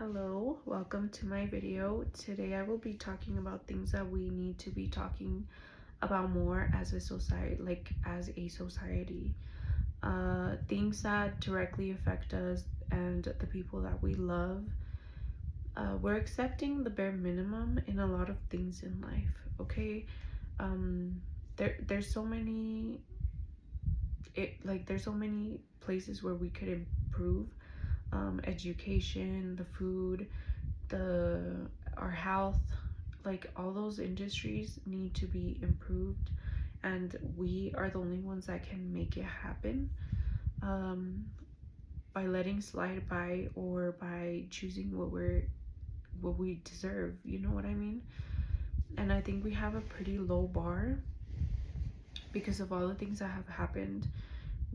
Hello, welcome to my video. Today I will be talking about things that we need to be talking about more as a society, things that directly affect us and the people that we love. We're accepting the bare minimum in a lot of things in life, okay? Um, there's so many there's so many places where we could improve. Education, the food, our health, like all those industries need to be improved, and we are the only ones that can make it happen, um, by letting slide by or by choosing what we deserve. You know what I mean? And I think we have a pretty low bar because of all the things that have happened.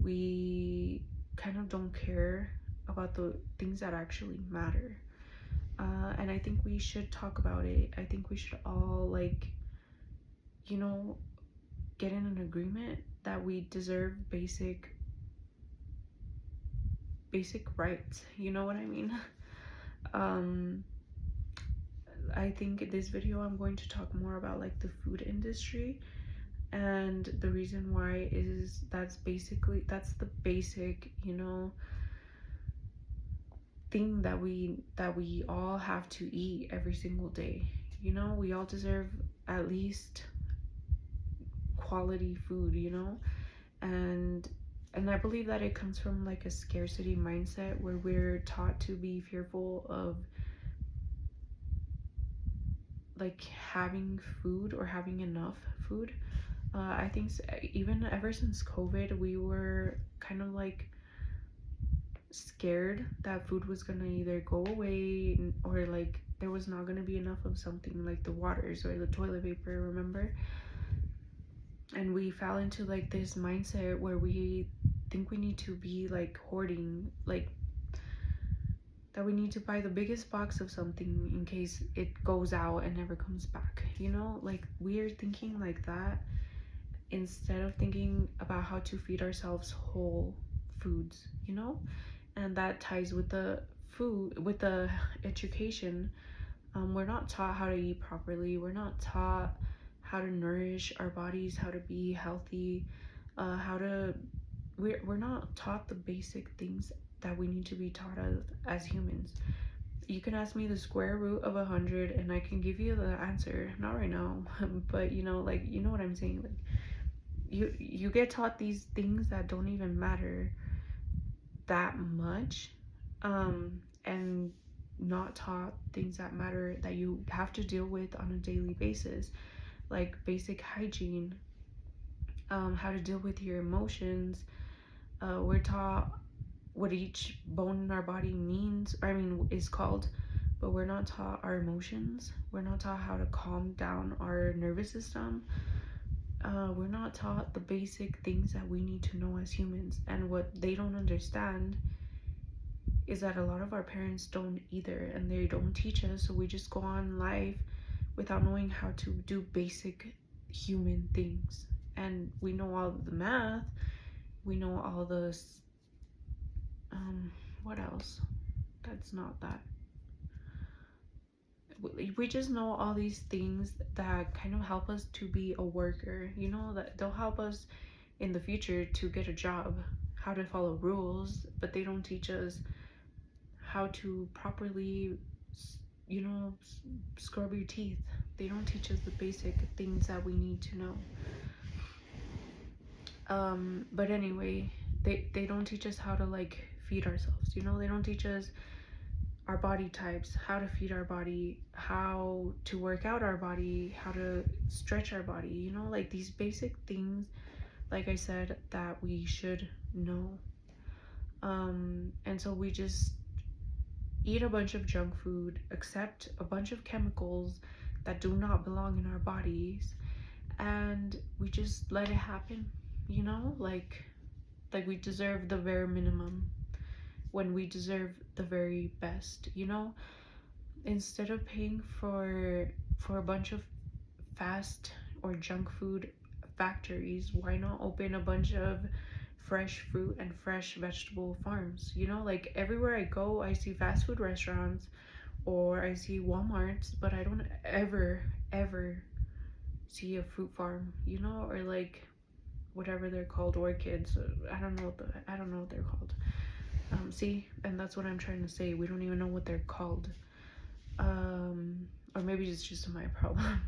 We kind of don't care about the things that actually matter. And I think we should talk about it. I think we should all, you know, get in an agreement that we deserve basic rights. You know what I mean? um, I think this video I'm going to talk more about like the food industry, and the reason why is that's the basic, thing that we all have to eat every single day. We all deserve at least quality food, and I believe that it comes from like a scarcity mindset where we're taught to be fearful of like having food or having enough food. I think even ever since COVID, we were kind of like scared that food was gonna either go away or like there was not gonna be enough of something like the waters or the toilet paper, remember? And we fell into like this mindset where we think we need to be like hoarding, like that we need to buy the biggest box of something in case it goes out and never comes back. Like we're thinking like that instead of thinking about how to feed ourselves whole foods, and that ties with the food, with the education. We're not taught how to eat properly. We're not taught how to nourish our bodies, how to be healthy, we're not taught the basic things that we need to be taught as humans. You can ask me the square root of 100 and I can give you the answer. Not right now, but you know what I'm saying. Like you get taught these things that don't even matter that much, and not taught things that matter that you have to deal with on a daily basis, like basic hygiene, how to deal with your emotions. We're taught what each bone in our body is called, but we're not taught our emotions. We're not taught how to calm down our nervous system. We're not taught the basic things that we need to know as humans. And what they don't understand is that a lot of our parents don't either, and they don't teach us, so we just go on life without knowing how to do basic human things. And we know all the math, we know all the what else? That's not that. We just know all these things that kind of help us to be a worker, that they'll help us in the future to get a job, how to follow rules, but they don't teach us how to properly, scrub your teeth. They don't teach us the basic things that we need to know. But anyway, they don't teach us how to like feed ourselves. They don't teach us our body types, how to feed our body, how to work out our body, how to stretch our body, like these basic things, like I said, that we should know. And so we just eat a bunch of junk food, accept a bunch of chemicals that do not belong in our bodies, and we just let it happen, like we deserve the very minimum when we deserve the very best. Instead of paying for a bunch of fast or junk food factories, why not open a bunch of fresh fruit and fresh vegetable farms? Like everywhere I go, I see fast food restaurants or I see Walmarts, but I don't ever see a fruit farm, you know, or like whatever they're called, orchids. I don't know what they're called. See, and that's what I'm trying to say. We don't even know what they're called. Or maybe it's just my problem.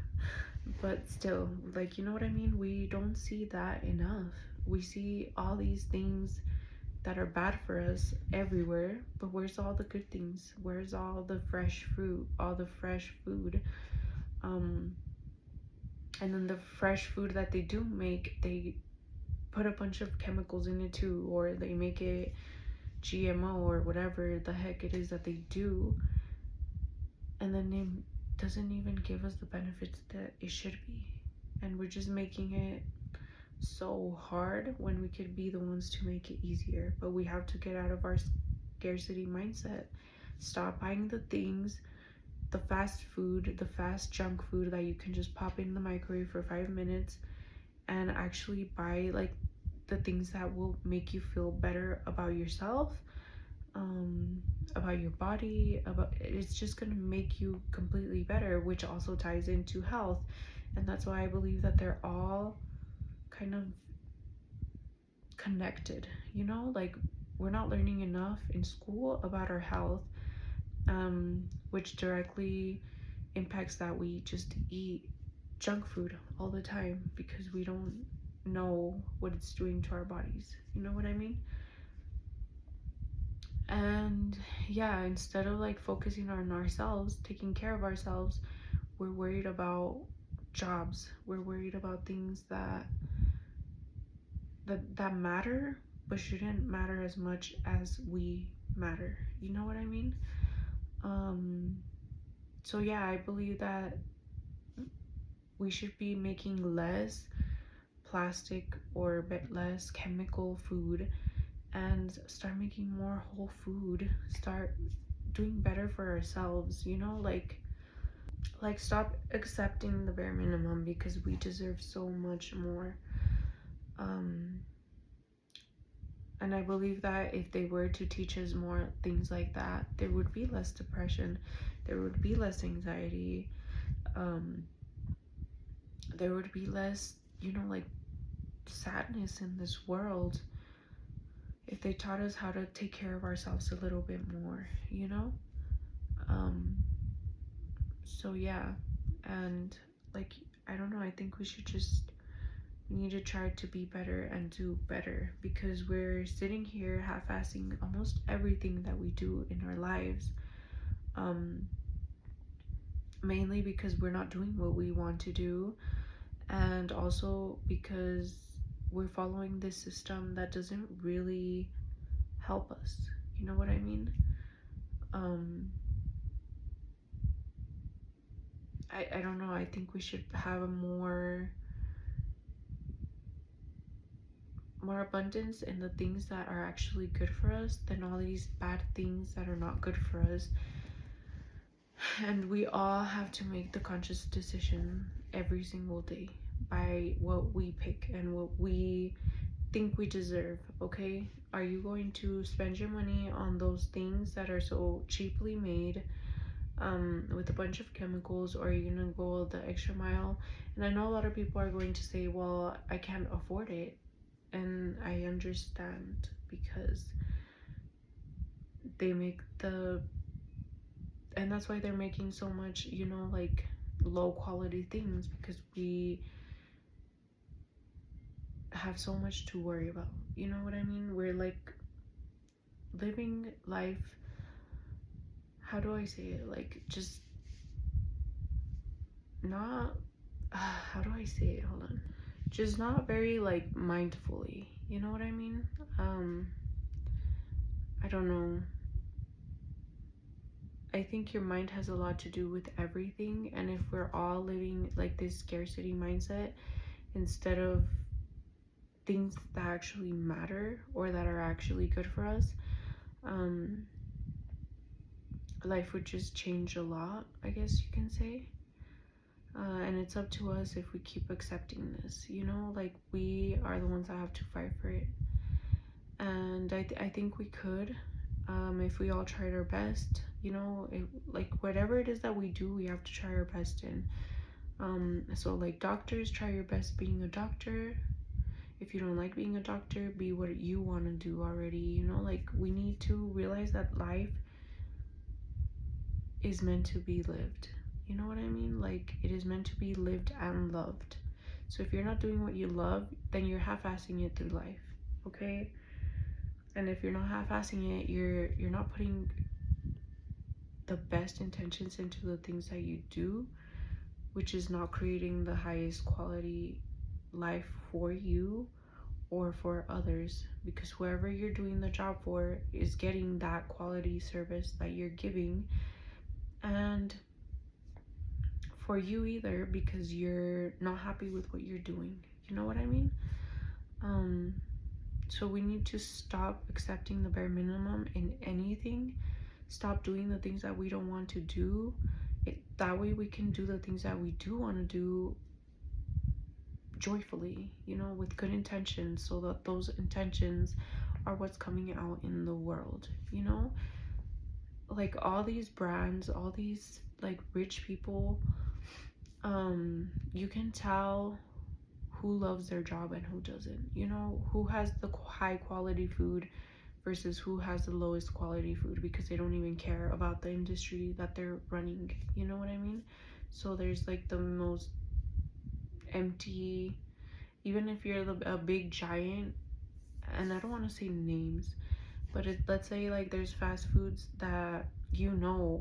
But still, like, you know what I mean? We don't see that enough. We see all these things that are bad for us everywhere, but where's all the good things? Where's all the fresh fruit, all the fresh food? Um, and then the fresh food that they do make, they put a bunch of chemicals in it too, or they make it GMO or whatever the heck it is that they do, and then it doesn't even give us the benefits that it should be. And we're just making it so hard when we could be the ones to make it easier. But we have to get out of our scarcity mindset. Stop buying the things, the fast food, the fast junk food that you can just pop in the microwave for 5 minutes, and actually buy like the things that will make you feel better about yourself, about your body, about it's just gonna make you completely better, which also ties into health. And that's why I believe that they're all kind of connected, you know, like we're not learning enough in school about our health, which directly impacts that we just eat junk food all the time because we don't know what it's doing to our bodies, you know what I mean? And yeah, instead of like focusing on ourselves, taking care of ourselves, we're worried about jobs, we're worried about things that matter but shouldn't matter as much as we matter, you know what I mean? So yeah, I believe that we should be making less plastic or a bit less chemical food and start making more whole food, start doing better for ourselves, you know, like stop accepting the bare minimum because we deserve so much more. And I believe that if they were to teach us more things like that, there would be less depression, there would be less anxiety, there would be less, you know, like sadness in this world if they taught us how to take care of ourselves a little bit more, you know? So yeah, and like, I don't know, I think we need to try to be better and do better because we're sitting here half-assing almost everything that we do in our lives, mainly because we're not doing what we want to do, and also because we're following this system that doesn't really help us, you know what I mean? I don't know, I think we should have a more abundance in the things that are actually good for us than all these bad things that are not good for us. And we all have to make the conscious decision every single day by what we pick and what we think we deserve, okay? Are you going to spend your money on those things that are so cheaply made, with a bunch of chemicals, or are you gonna go the extra mile? And I know a lot of people are going to say, well, I can't afford it, and I understand because they make and that's why they're making so much, you know, like low quality things, because we have so much to worry about, you know what I mean? We're like living life, how do I say it, like just not how do I say it, hold on, just not very like mindfully, you know what I mean? I don't know, I think your mind has a lot to do with everything, and if we're all living like this scarcity mindset instead of things that actually matter or that are actually good for us, life would just change a lot, I guess you can say. And it's up to us if we keep accepting this, you know, like we are the ones that have to fight for it. And I think we could, If we all tried our best, like whatever it is that we do, we have to try our best in. So like doctors, try your best being a doctor. If you don't like being a doctor, be what you want to do already. Like we need to realize that life is meant to be lived. You know what I mean? Like it is meant to be lived and loved. So if you're not doing what you love, then you're half-assing it through life. Okay? And if you're not half-assing it, you're not putting the best intentions into the things that you do, which is not creating the highest quality life for you or for others, because whoever you're doing the job for is getting that quality service that you're giving, and for you either, because you're not happy with what you're doing. You know what I mean? So we need to stop accepting the bare minimum in anything. Stop doing the things that we don't want to do. That way we can do the things that we do want to do joyfully, with good intentions, so that those intentions are what's coming out in the world. Like all these brands, all these like rich people, you can tell who loves their job and who doesn't. Who has the high quality food versus who has the lowest quality food, because they don't even care about the industry that they're running. You know what I mean? So there's like the most empty, even if you're a big giant, and I don't want to say names, but let's say like there's fast foods that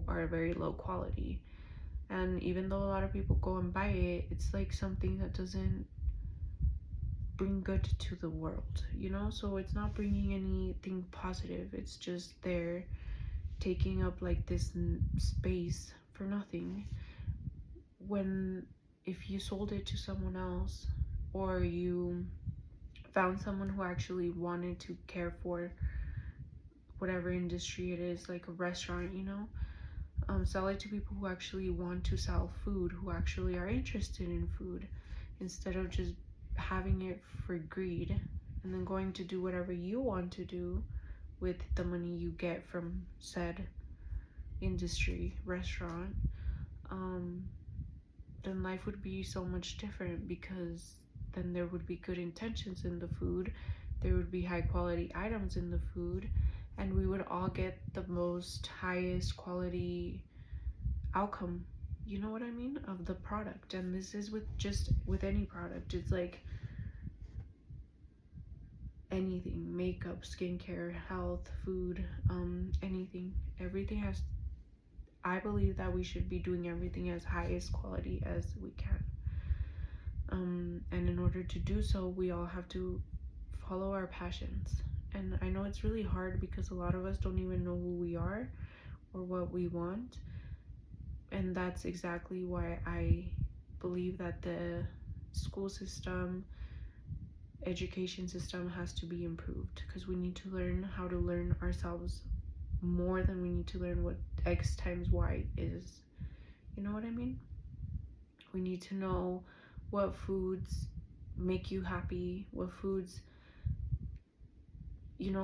are very low quality, and even though a lot of people go and buy it, it's like something that doesn't bring good to the world. So it's not bringing anything positive. It's just there taking up like this space for nothing, when if you sold it to someone else, or you found someone who actually wanted to care for whatever industry it is, like a restaurant, sell it to people who actually want to sell food, who actually are interested in food, instead of just having it for greed and then going to do whatever you want to do with the money you get from said industry restaurant. Then life would be so much different, because then there would be good intentions in the food, there would be high quality items in the food, and we would all get the most highest quality outcome, you know what I mean, of the product. And this is with any product. It's like anything: makeup, skincare, health, food, anything. I believe that we should be doing everything as highest quality as we can. And in order to do so, we all have to follow our passions. And I know it's really hard, because a lot of us don't even know who we are or what we want. And that's exactly why I believe that the school system, education system has to be improved, because we need to learn how to learn ourselves more than we need to learn what X times Y is. You know what I mean? We need to know what foods make you happy, what foods,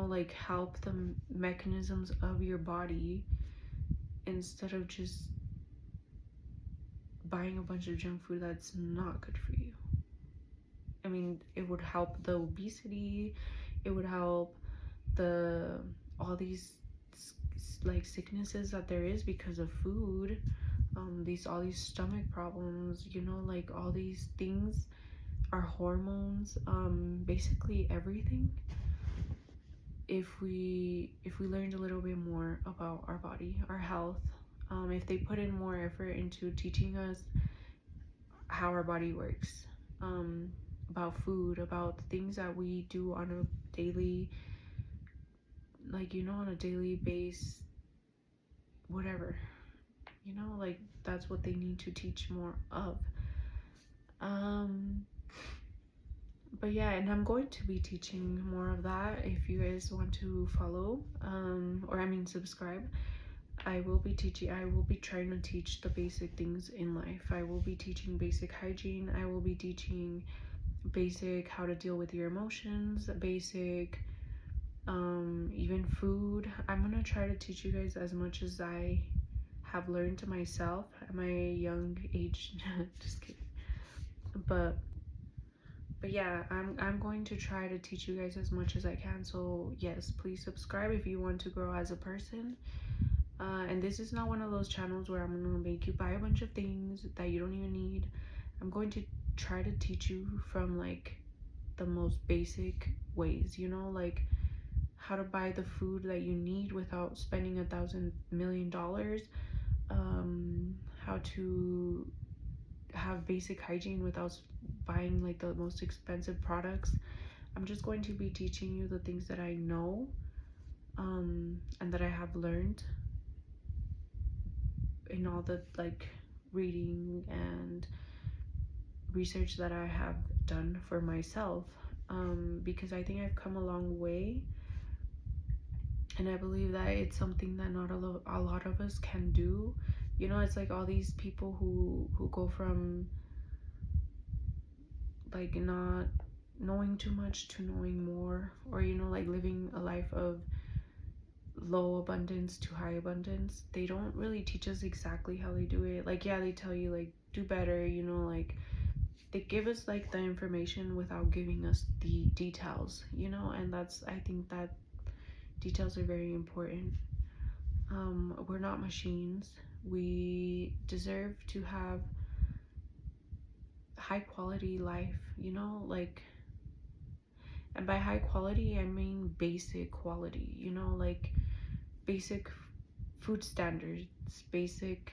like help the mechanisms of your body, instead of just buying a bunch of junk food that's not good for you. I mean, it would help the obesity, it would help all these like sicknesses that there is because of food, all these stomach problems, like all these things, our hormones, basically everything. If we learned a little bit more about our body, our health, if they put in more effort into teaching us how our body works, about food, about things that we do on a daily, on a daily base, whatever, like that's what they need to teach more of. But yeah, and I'm going to be teaching more of that. If you guys want to follow, subscribe, I will be trying to teach the basic things in life. I will be teaching basic hygiene. I will be teaching basic how to deal with your emotions, basic even food. I'm gonna try to teach you guys as much as I have learned to myself at my young age. Just kidding. But yeah, I'm going to try to teach you guys as much as I can. So yes, please subscribe if you want to grow as a person. And this is not one of those channels where I'm gonna make you buy a bunch of things that you don't even need. I'm going to try to teach you from like the most basic ways, you know, like how to buy the food that you need without spending $1,000,000,000. How to have basic hygiene without buying like the most expensive products. I'm just going to be teaching you the things that I know, and that I have learned in all the like reading and research that I have done for myself, because I think I've come a long way, and I believe that it's something that not a lot of us can do. You know, it's like all these people who go from like not knowing too much to knowing more, or you know, like living a life of low abundance to high abundance. They don't really teach us exactly how they do it. Like, yeah, they tell you like do better, you know, like they give us like the information without giving us the details, you know, and that's, I think that details are very important. We're not machines. We deserve to have high quality life, you know, like, and by high quality I mean basic quality, you know, like basic food standards, basic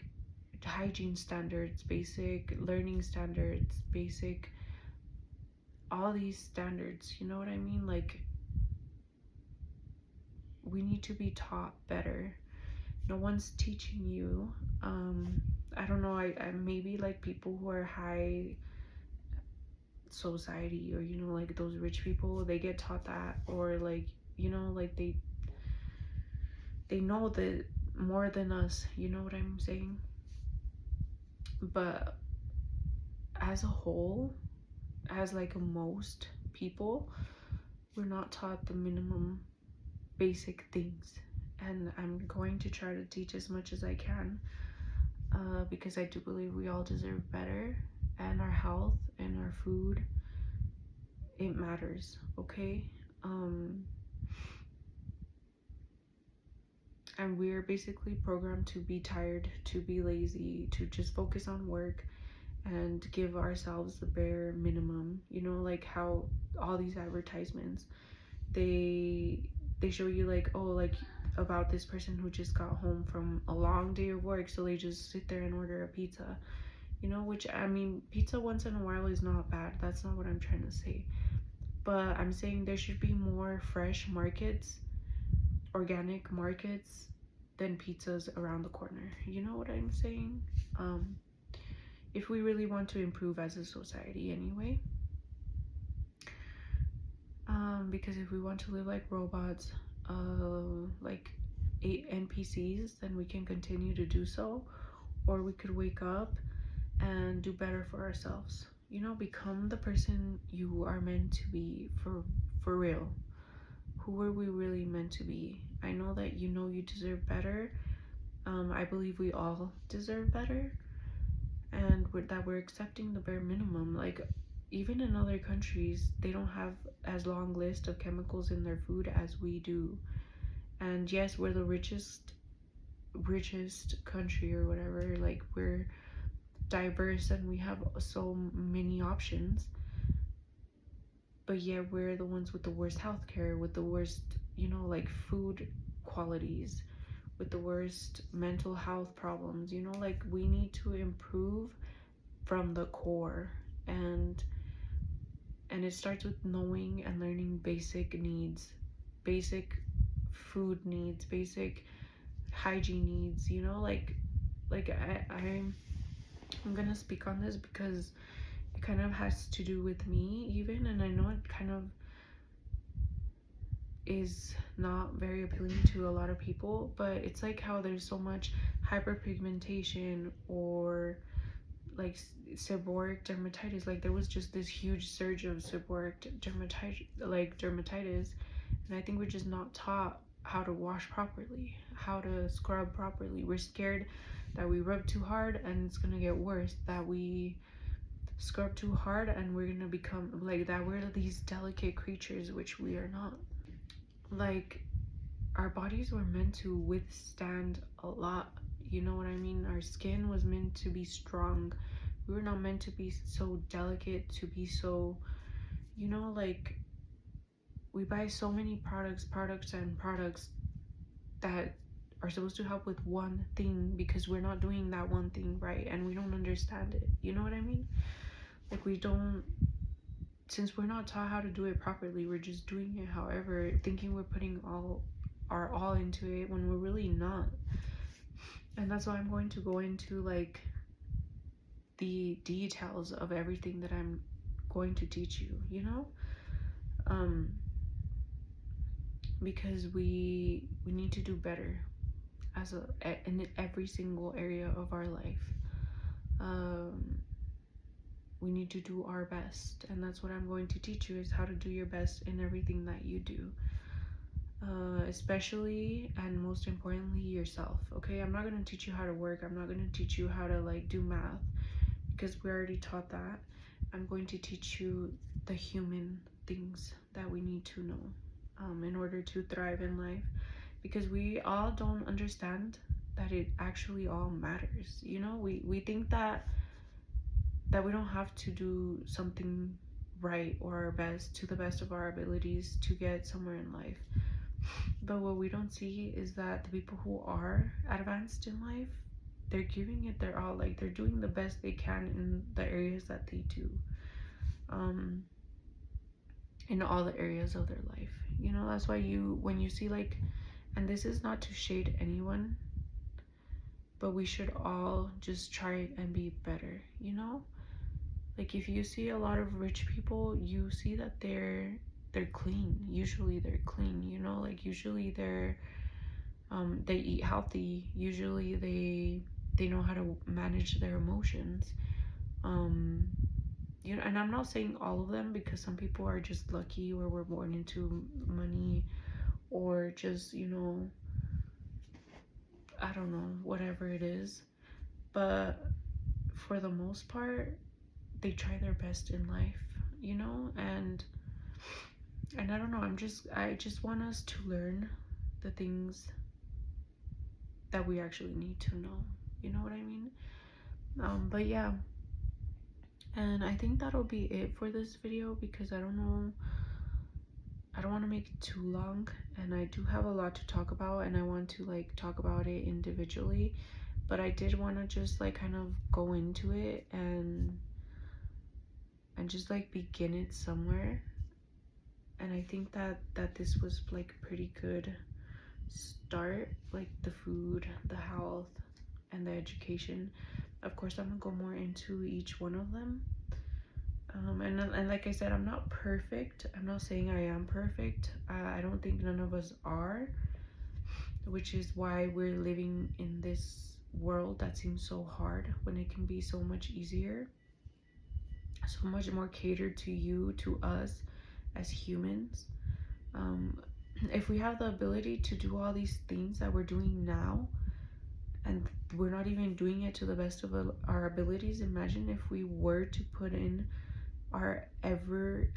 hygiene standards, basic learning standards, basic all these standards, you know what I mean? Like, we need to be taught better. No one's teaching you. I don't know, I maybe like people who are high society, or you know, like those rich people, they get taught that, or like, you know, like they know that more than us, you know what I'm saying? But as a whole, as like most people, we're not taught the minimum basic things, and I'm going to try to teach as much as I can, because I do believe we all deserve better, and our health and our food, it matters, okay? And we're basically programmed to be tired, to be lazy, to just focus on work and give ourselves the bare minimum, you know, like how all these advertisements, they show you like, oh, like about this person who just got home from a long day of work, so they just sit there and order a pizza, you know, which I mean, pizza once in a while is not bad, that's not what I'm trying to say, but I'm saying there should be more fresh markets, organic markets, than pizzas around the corner, you know what I'm saying? If we really want to improve as a society anyway, because if we want to live like robots, like NPCs, then we can continue to do so, or we could wake up and do better for ourselves, you know, become the person you are meant to be, for real. Who are we really meant to be? I know that you know you deserve better. I believe we all deserve better, and that we're accepting the bare minimum. Like, even in other countries, they don't have as long list of chemicals in their food as we do. And yes, we're the richest country or whatever. Like, we're diverse and we have so many options. But yeah, we're the ones with the worst healthcare, with the worst, you know, like food qualities, with the worst mental health problems, you know, like we need to improve from the core, and it starts with knowing and learning basic needs, basic food needs, basic hygiene needs, you know, like I'm gonna speak on this because it kind of has to do with me even, and I know it kind of is not very appealing to a lot of people, but it's like how there's so much hyperpigmentation, or like seborrheic dermatitis. Like there was just this huge surge of seborrheic dermatitis, And I think we're just not taught how to wash properly, how to scrub properly. We're scared that we rub too hard and it's gonna get worse, that we scrub too hard and we're gonna become like that, we're these delicate creatures, which we are not. Like, our bodies were meant to withstand a lot, you know what I mean? Our skin was meant to be strong. We were not meant to be so delicate, to be so, you know, like, we buy so many products that are supposed to help with one thing because we're not doing that one thing right, and we don't understand it, you know what I mean? Like, we don't, since we're not taught how to do it properly, we're just doing it however, thinking we're putting our all into it when we're really not. And that's why I'm going to go into like the details of everything that I'm going to teach you, you know? Because we need to do better as in every single area of our life. We need to do our best, and that's what I'm going to teach you, is how to do your best in everything that you do, especially and most importantly yourself. Okay, I'm not going to teach you how to work, I'm not going to teach you how to like do math, because we already taught that. I'm going to teach you the human things that we need to know in order to thrive in life, because we all don't understand that it actually all matters. You know, we think that we don't have to do something right or our best to the best of our abilities to get somewhere in life. But what we don't see is that the people who are advanced in life, they're giving it their all. Like, they're doing the best they can in the areas that they do, in all the areas of their life. You know, that's why when you see like, and this is not to shade anyone, but we should all just try and be better, you know? Like, if you see a lot of rich people, you see that they're clean. Usually they're clean, you know? Like, usually they eat healthy. Usually they know how to manage their emotions. You know, and I'm not saying all of them, because some people are just lucky or were born into money, or just, you know, I don't know, whatever it is. But for the most part, they try their best in life, you know? And I don't know, I just want us to learn the things that we actually need to know, you know what I mean? But yeah, and I think that'll be it for this video, because I don't want to make it too long, and I do have a lot to talk about, and I want to like talk about it individually, but I did want to just like kind of go into it and just like begin it somewhere. And I think that this was like pretty good start, like the food, the health, and the education. Of course, I'm gonna go more into each one of them. And like I said, I'm not perfect. I'm not saying I am perfect. I don't think none of us are, which is why we're living in this world that seems so hard when it can be so much easier, so much more catered to you, to us as humans. If we have the ability to do all these things that we're doing now, and we're not even doing it to the best of our abilities, imagine if we were to put in our every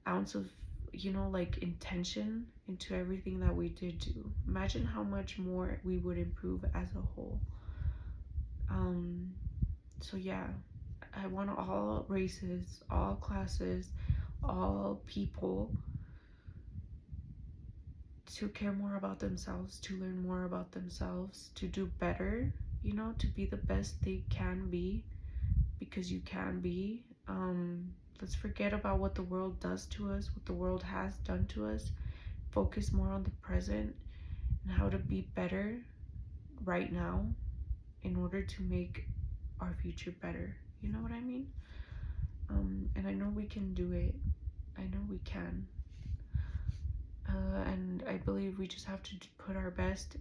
ounce of, you know, like intention into everything that we did do. Imagine how much more we would improve as a whole. So yeah, I want all races, all classes, all people to care more about themselves, to learn more about themselves, to do better, you know, to be the best they can be, because you can be. Let's forget about what the world does to us, what the world has done to us. Focus more on the present and how to be better right now in order to make our future better. You know what I mean? And I know we can do it. I know we can. And I believe we just have to put our best,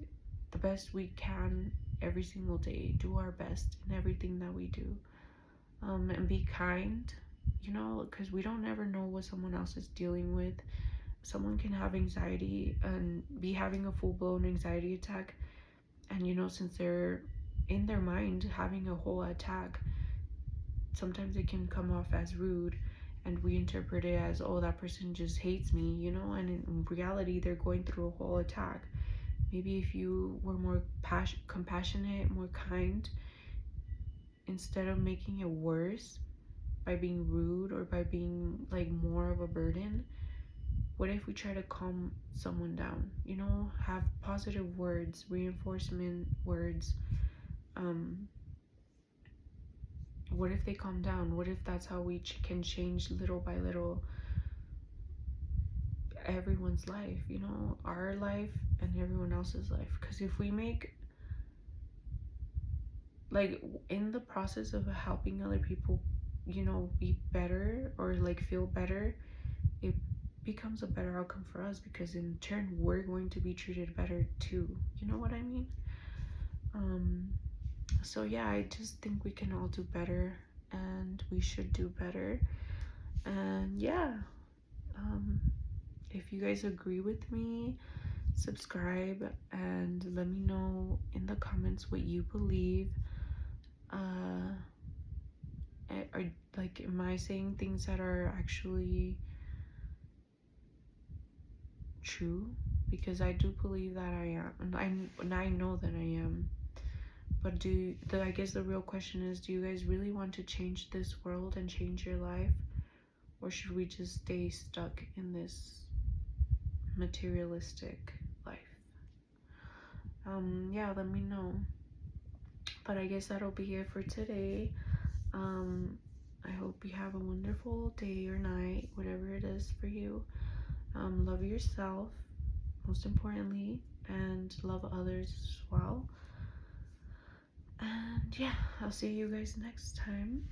the best we can every single day. Do our best in everything that we do. And be kind, you know, because we don't ever know what someone else is dealing with. someone can have anxiety and be having a full-blown anxiety attack, and since they're in their mind having a whole attack, sometimes it can come off as rude, and we interpret it as, oh, that person just hates me, and in reality they're going through a whole attack. Maybe if you were more compassionate, more kind, instead of making it worse by being rude or by being like more of a burden, what if we try to calm someone down? Have positive words, reinforcement words. What if they calm down? What if that's how we can change little by little everyone's life, our life and everyone else's life? Because if we make, like, in the process of helping other people, be better or like feel better, it becomes a better outcome for us, because in turn we're going to be treated better too. You know what I mean? So yeah, I just think we can all do better, and we should do better. And yeah, if you guys agree with me, subscribe and let me know in the comments what you believe. Are, like, am I saying things that are actually true? Because I do believe that I am, and I know that I am. But I guess the real question is, do you guys really want to change this world and change your life? Or should we just stay stuck in this materialistic life? Yeah, let me know. But I guess that'll be it for today. I hope you have a wonderful day or night, whatever it is for you. Love yourself, most importantly, and love others as well. And yeah, I'll see you guys next time.